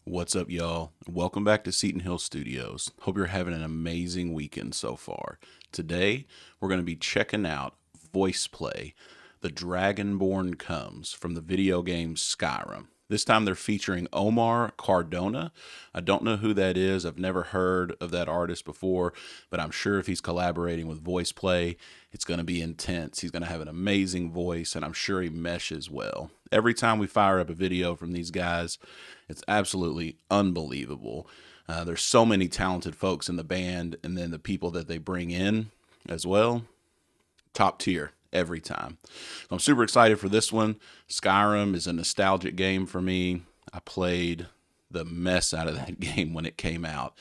What's up, y'all? Welcome back to Seton Hill Studios. Hope you're having an amazing weekend so far. Today, we're going to be checking out VoicePlay, The Dragonborn Comes from the video game Skyrim. This time they're featuring Omar Cardona. I don't know who that is. I've never heard of that artist before, but I'm sure if he's collaborating with VoicePlay, it's going to be intense. He's going to have an amazing voice, and I'm sure he meshes well. Every time we fire up a video from these guys, it's absolutely unbelievable. There's so many talented folks in the band, and then the people that they bring in as well, top tier every time. So I'm super excited for this one. Skyrim is a nostalgic game for me. I played the mess out of that game when it came out.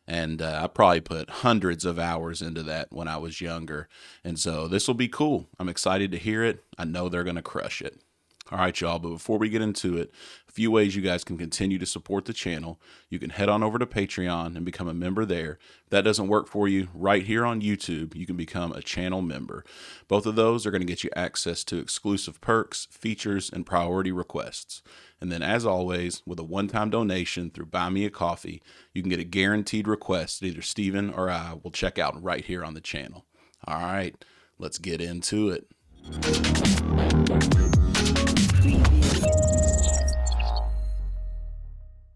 And I probably put hundreds of hours into that when I was younger. And so this will be cool. I'm excited to hear it. I know they're going to crush it. All right, y'all, but before we get into it, a few ways you guys can continue to support the channel. You can head on over to Patreon and become a member there. If that doesn't work for you, right here on YouTube, you can become a channel member. Both of those are going to get you access to exclusive perks, features, and priority requests. And then, as always, with a one-time donation through Buy Me a Coffee, you can get a guaranteed request that either Steven or I will check out right here on the channel. All right, let's get into it.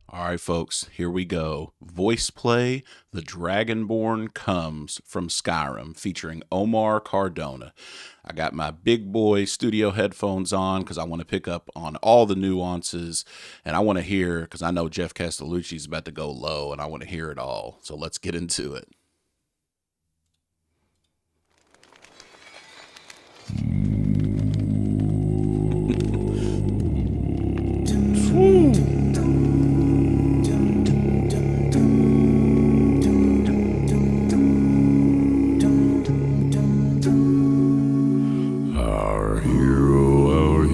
All right, folks, here we go. VoicePlay, The Dragonborn Comes from Skyrim, featuring Omar Cardona. I got my big boy studio headphones on because I want to pick up on all the nuances, and I want to hear, because I know Jeff Castellucci's about to go low, and I want to hear it all. So let's get into it. Our hero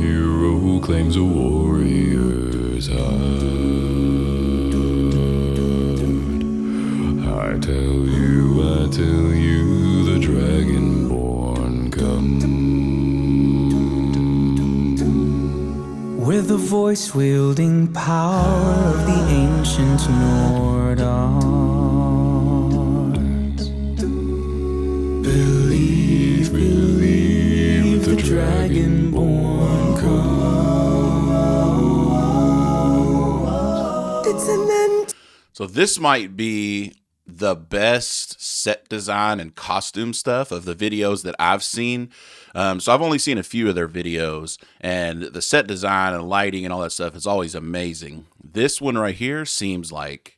claims a warrior's heart. I tell you, the Dragonborn come. With the voice-wielding power of the ancient Nord arts. Believe, the Dragonborn comes. It's an end. So this might be the best set design and costume stuff of the videos that I've seen. So I've only seen a few of their videos, and the set design and lighting and all that stuff is always amazing. This one right here seems like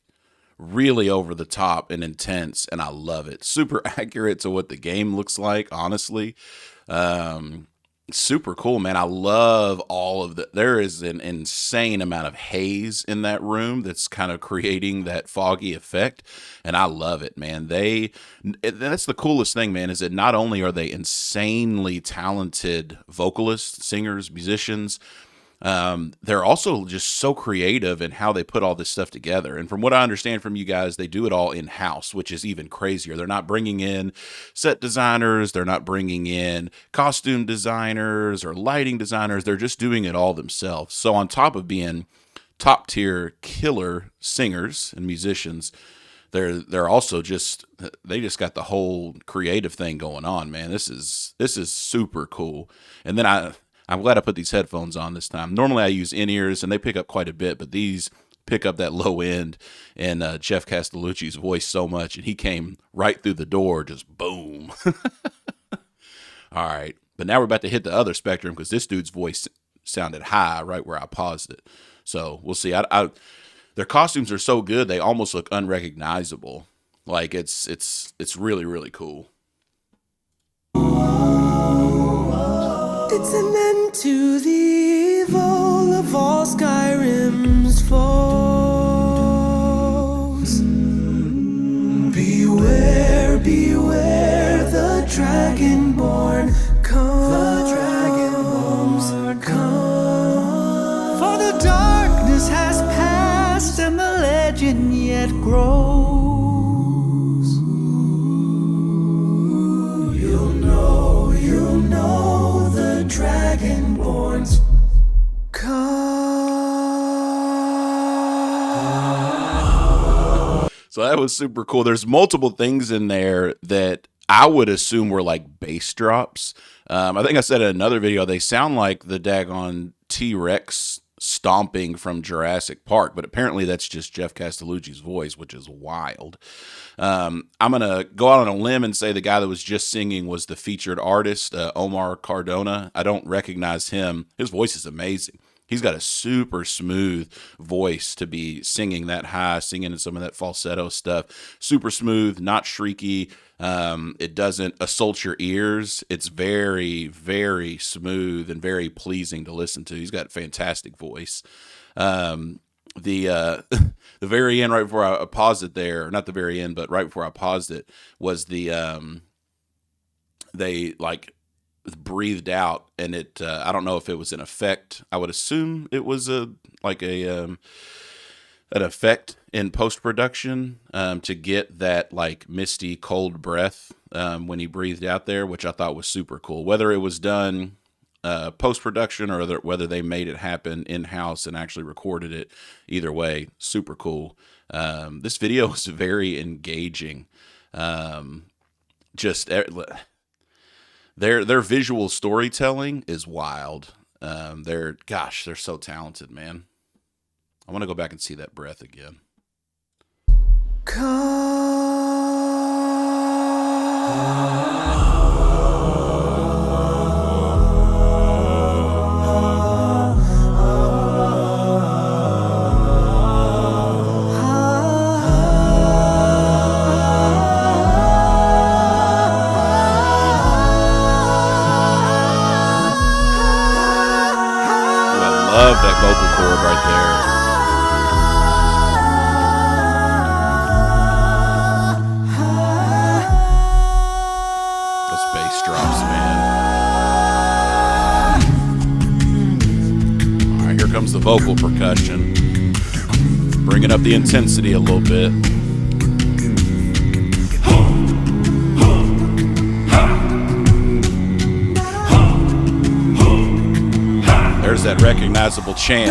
really over the top and intense, and I love it. Super accurate to what the game looks like, honestly. Super cool, man. I love all of the, there is an insane amount of haze in that room that's kind of creating that foggy effect, and I love it, man. That's the coolest thing, man, is that not only are they insanely talented vocalists, singers, musicians, they're also just so creative in how they put all this stuff together. And from what I understand from you guys, they do it all in-house, which is even crazier. They're not bringing in set designers. They're not bringing in costume designers or lighting designers. They're just doing it all themselves. So on top of being top tier killer singers and musicians, they're also they just got the whole creative thing going on, man. This is super cool. And then I'm glad I put these headphones on this time. Normally I use in-ears, and they pick up quite a bit, but these pick up that low end and Jeff Castellucci's voice so much, and he came right through the door, just boom. All right, but now we're about to hit the other spectrum because this dude's voice sounded high right where I paused it. So we'll see. Their costumes are so good, they almost look unrecognizable. Like it's really, really cool. It's an end to the evil of all Skyrim's foes. Beware, the Dragonborn comes. The Dragonborn comes. For the darkness has passed and the legend yet grows. You'll know the Dragonborn's come. So that was super cool. There's multiple things in there that I would assume were like bass drops. I think I said in another video, they sound like the daggone T-Rex stomping from Jurassic Park, but apparently that's just Jeff Castellucci's voice, which is wild. I'm going to go out on a limb and say the guy that was just singing was the featured artist, Omar Cardona. I don't recognize him. His voice is amazing. He's got a super smooth voice to be singing that high, singing some of that falsetto stuff. Super smooth, not shrieky. It doesn't assault your ears. It's very, very smooth and very pleasing to listen to. He's got a fantastic voice. The the very end, right before I paused it there, not the very end, but right before I paused it, was the they like breathed out, and it I don't know if it was an effect. I would assume it was an effect in post-production to get that like misty cold breath when he breathed out there, which I thought was super cool. Whether it was done post-production or whether they made it happen in-house and actually recorded it, either way, super cool. This video is very engaging. Just their visual storytelling is wild. They're so talented, man. I want to go back and see that breath again. Love that vocal cord right there. Those bass drops, man. All right, here comes the vocal percussion. Bringing up the intensity a little bit. There's that recognizable chant.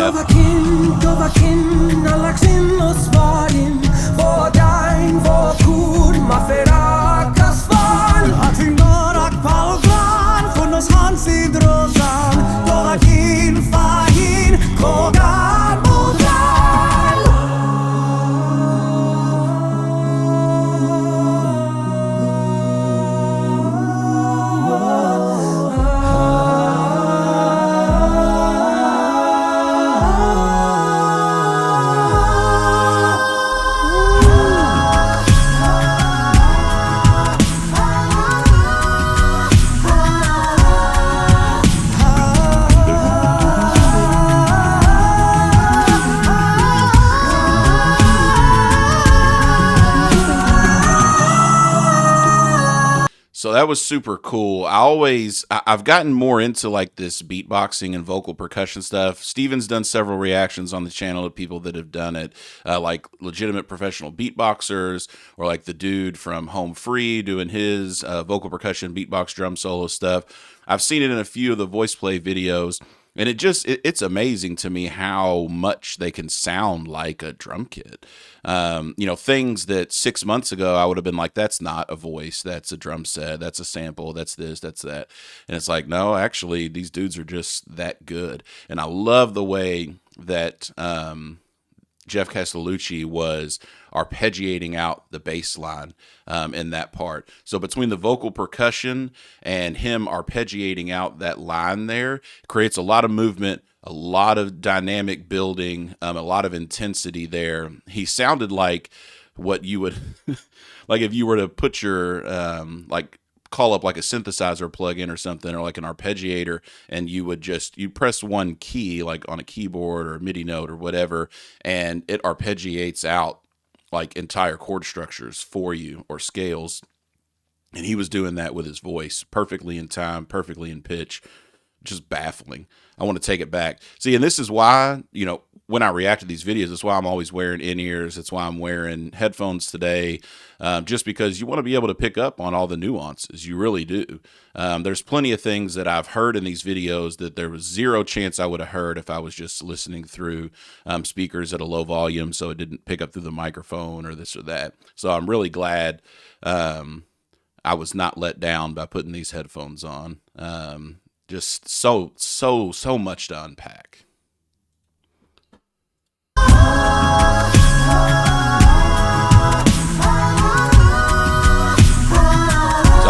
So that was super cool. I've gotten more into like this beatboxing and vocal percussion stuff. Steven's done several reactions on the channel of people that have done it, like legitimate professional beatboxers, or like the dude from Home Free doing his vocal percussion, beatbox, drum solo stuff. I've seen it in a few of the VoicePlay videos. And it's amazing to me how much they can sound like a drum kit. Things that 6 months ago I would have been like, that's not a voice, that's a drum set, that's a sample, that's this, that's that. And it's like, no, actually, these dudes are just that good. And I love the way that Jeff Castellucci was arpeggiating out the bass line in that part. So between the vocal percussion and him arpeggiating out that line there, creates a lot of movement, a lot of dynamic building, a lot of intensity there. He sounded like what you would, like if you were to put your, call up like a synthesizer plugin or something, or like an arpeggiator, and you press one key like on a keyboard or a MIDI note or whatever, and it arpeggiates out like entire chord structures for you, or scales. And he was doing that with his voice, perfectly in time, perfectly in pitch. just baffling. I want to take it back. See, and this is why, when I react to these videos, that's why I'm always wearing in-ears. That's why I'm wearing headphones today, just because you want to be able to pick up on all the nuances. You really do. There's plenty of things that I've heard in these videos that there was zero chance I would have heard if I was just listening through speakers at a low volume, so it didn't pick up through the microphone or this or that. So I'm really glad I was not let down by putting these headphones on. Just so much to unpack. So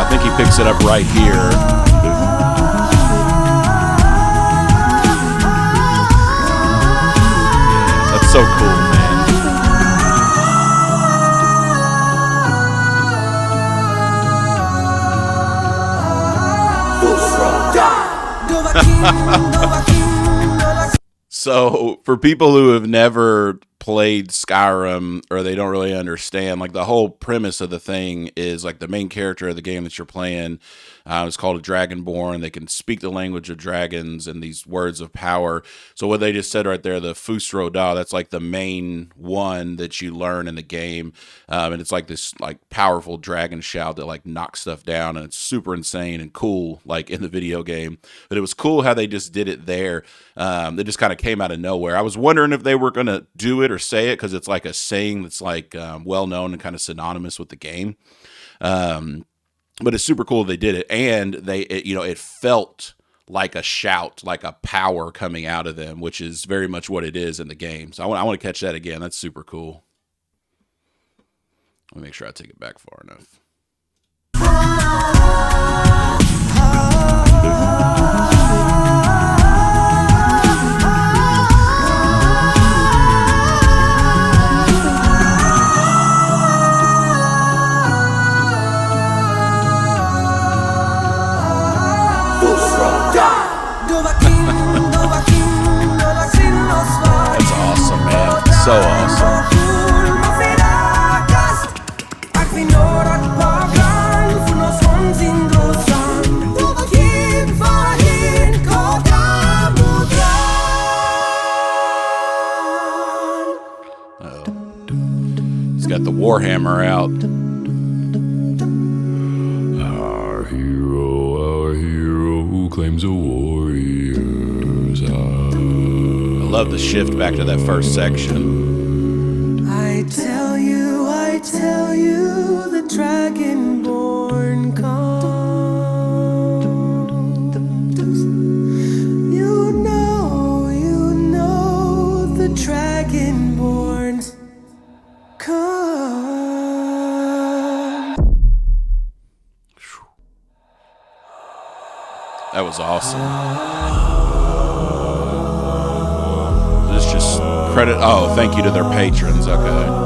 I think he picks it up right here. That's so cool, man. So for people who have never played Skyrim, or they don't really understand, like, the whole premise of the thing is, like, the main character of the game that you're playing is called a Dragonborn. They can speak the language of dragons and these words of power. So what they just said right there, the Fusro Da, that's like the main one that you learn in the game, and it's like this like powerful dragon shout that like knocks stuff down, and it's super insane and cool, like in the video game. But it was cool how they just did it there. It just kind of came out of nowhere. I was wondering if they were gonna do it or say it, because it's like a saying that's like well known and kind of synonymous with the game. But it's super cool they did it, and it felt like a shout, like a power coming out of them, which is very much what it is in the game. So I want to catch that again. That's super cool. Let me make sure I take it back far enough. That's awesome, man. So awesome. He's got the Warhammer out. Our hero claims a warrior's heart. I love the shift back to that first section. I tell you, the Dragonborn comes. You know, the Dragonborn come. That was awesome. This just credit. Oh, thank you to their patrons. Okay.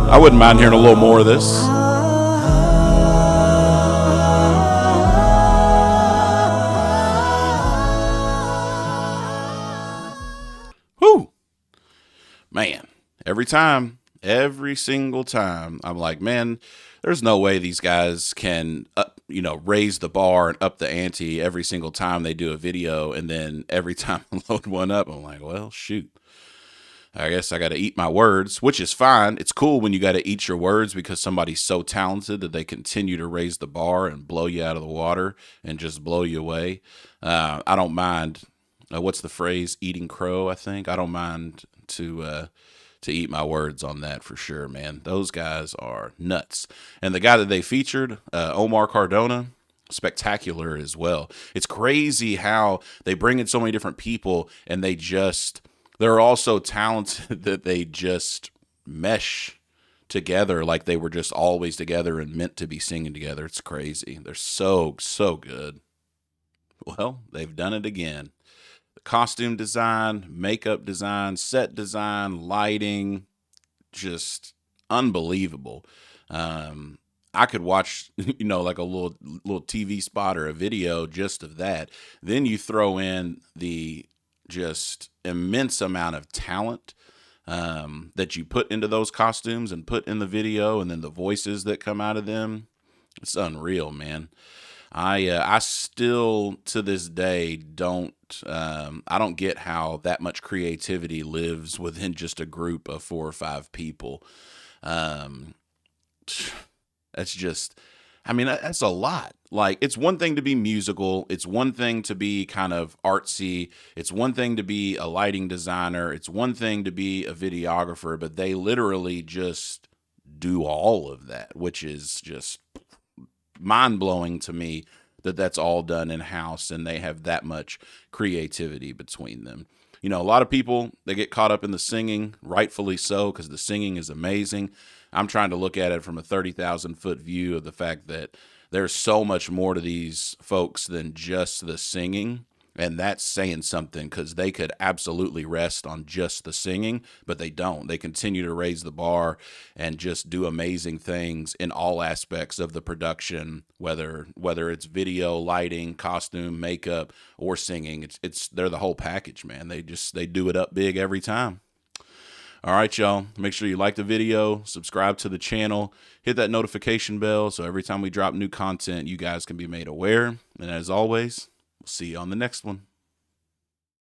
I wouldn't mind hearing a little more of this. Whew. Man, every single time, I'm like, man, there's no way these guys can, raise the bar and up the ante every single time they do a video. And then every time I load one up, I'm like, well, shoot. I guess I got to eat my words, which is fine. It's cool when you got to eat your words because somebody's so talented that they continue to raise the bar and blow you out of the water and just blow you away. I don't mind. What's the phrase? Eating crow, I think. I don't mind to eat my words on that for sure, man. Those guys are nuts. And the guy that they featured, Omar Cardona, spectacular as well. It's crazy how they bring in so many different people and they're all so talented that they just mesh together like they were just always together and meant to be singing together. It's crazy. They're so good. Well, they've done it again. The costume design, makeup design, set design, lighting, just unbelievable. I could watch, like a little TV spot or a video just of that. Then you throw in the just immense amount of talent that you put into those costumes and put in the video, and then the voices that come out of them. It's unreal, man. I still to this day don't I don't get how that much creativity lives within just a group of 4 or 5 people. Um, that's just, I mean, that's a lot. Like, it's one thing to be musical, it's one thing to be kind of artsy, it's one thing to be a lighting designer, it's one thing to be a videographer, but they literally just do all of that, which is just mind blowing to me that that's all done in house and they have that much creativity between them. You know, a lot of people, they get caught up in the singing, rightfully so, because the singing is amazing. I'm trying to look at it from a 30,000-foot view of the fact that there's so much more to these folks than just the singing. And that's saying something, because they could absolutely rest on just the singing, but they don't. They continue to raise the bar and just do amazing things in all aspects of the production, whether it's lighting, costume, makeup, or singing. They're the whole package, man. They do it up big every time. All right, y'all. Make sure you like the video, subscribe to the channel, hit that notification bell so every time we drop new content, you guys can be made aware. And as always, we'll see you on the next one.